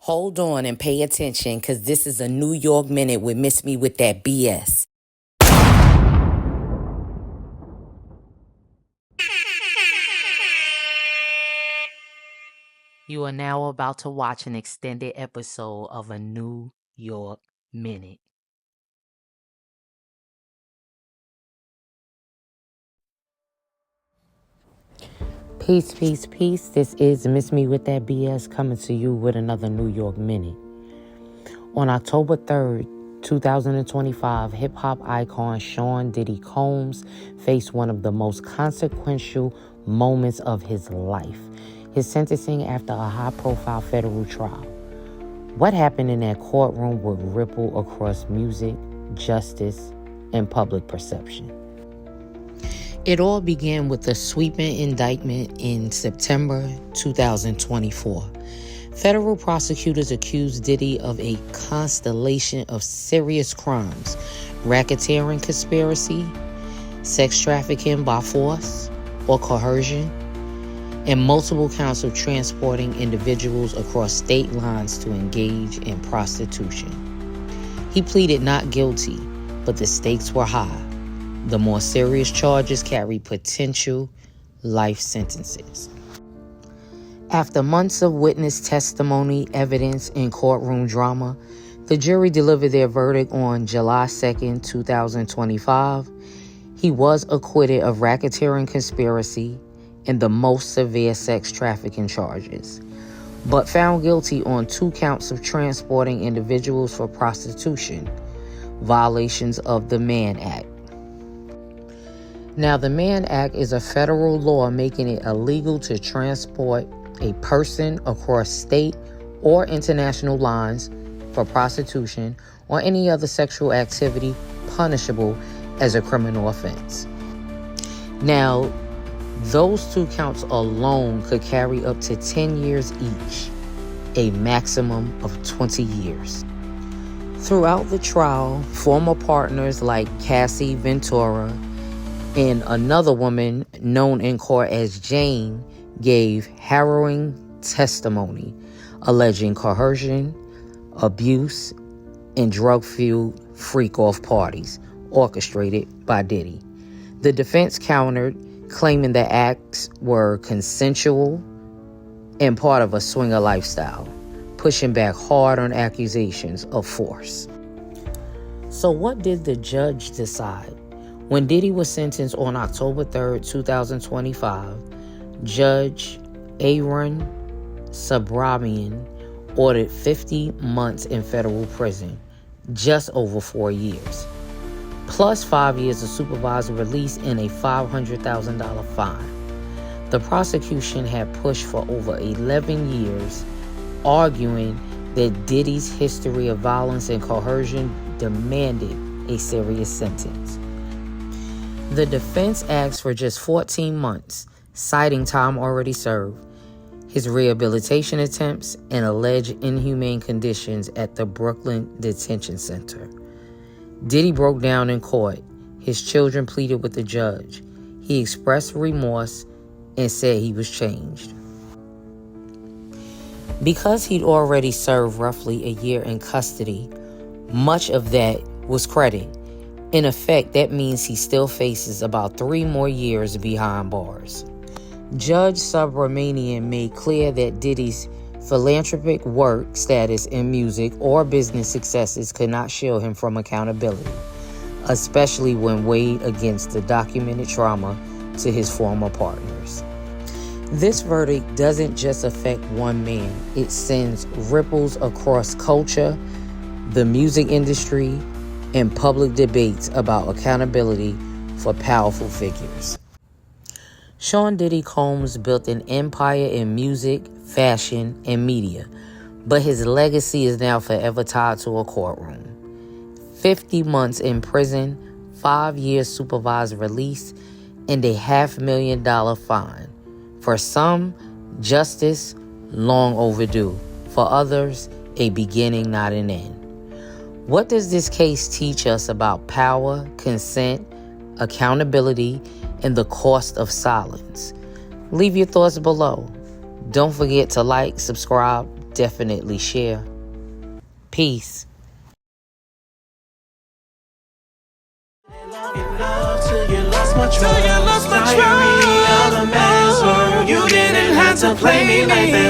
Hold on and pay attention, because this is a New York Minute with MissMeWit that BS. You are now about to watch an extended episode of a New York Minute. Peace, peace, peace. This is MissMeWit that BS coming to you with another New York Minute. On October 3rd, 2025, hip-hop icon Sean Diddy Combs faced one of the most consequential moments of his life, his sentencing after a high-profile federal trial. What happened in that courtroom would ripple across music, justice, and public perception. It all began with a sweeping indictment in September 2024. Federal prosecutors accused Diddy of a constellation of serious crimes: racketeering conspiracy, sex trafficking by force or coercion, and multiple counts of transporting individuals across state lines to engage in prostitution. He pleaded not guilty, but the stakes were high. The more serious charges carry potential life sentences. After months of witness testimony, evidence, and courtroom drama, the jury delivered their verdict on July 2nd, 2025. He was acquitted of racketeering conspiracy and the most severe sex trafficking charges, but found guilty on 2 counts of transporting individuals for prostitution, violations of the Mann Act. Now, the Mann Act is a federal law making it illegal to transport a person across state or international lines for prostitution or any other sexual activity punishable as a criminal offense. Now, those 2 counts alone could carry up to 10 years each, a maximum of 20 years. Throughout the trial, former partners like Cassie Ventura and another woman known in court as Jane gave harrowing testimony alleging coercion, abuse, and drug-fueled freak-off parties orchestrated by Diddy. The defense countered, claiming the acts were consensual and part of a swinger lifestyle, pushing back hard on accusations of force. So what did the judge decide? When Diddy was sentenced on October 3rd, 2025, Judge Aaron Subrahman ordered 50 months in federal prison, just over 4 years, plus 5 years of supervised release and a $500,000 fine. The prosecution had pushed for over 11 years, arguing that Diddy's history of violence and coercion demanded a serious sentence. The defense asked for just 14 months, citing time already served, his rehabilitation attempts, and alleged inhumane conditions at the Brooklyn Detention Center. Diddy broke down in court. His children pleaded with the judge. He expressed remorse and said he was changed. Because he'd already served roughly a year in custody, much of that was credit. In effect, that means he still faces about 3 more years behind bars. Judge Subramanian made clear that Diddy's philanthropic work status in music or business successes could not shield him from accountability, especially when weighed against the documented trauma to his former partners. This verdict doesn't just affect one man. It sends ripples across culture, the music industry, and public debates about accountability for powerful figures. Sean Diddy Combs built an empire in music, fashion, and media, but his legacy is now forever tied to a courtroom. 50 months in prison, 5 years supervised release, and a $500,000 fine. For some, justice long overdue. For others, a beginning, not an end. What does this case teach us about power, consent, accountability, and the cost of silence? Leave your thoughts below. Don't forget to like, subscribe, definitely share. Peace. Till you lost my trust. You didn't have to play me like that.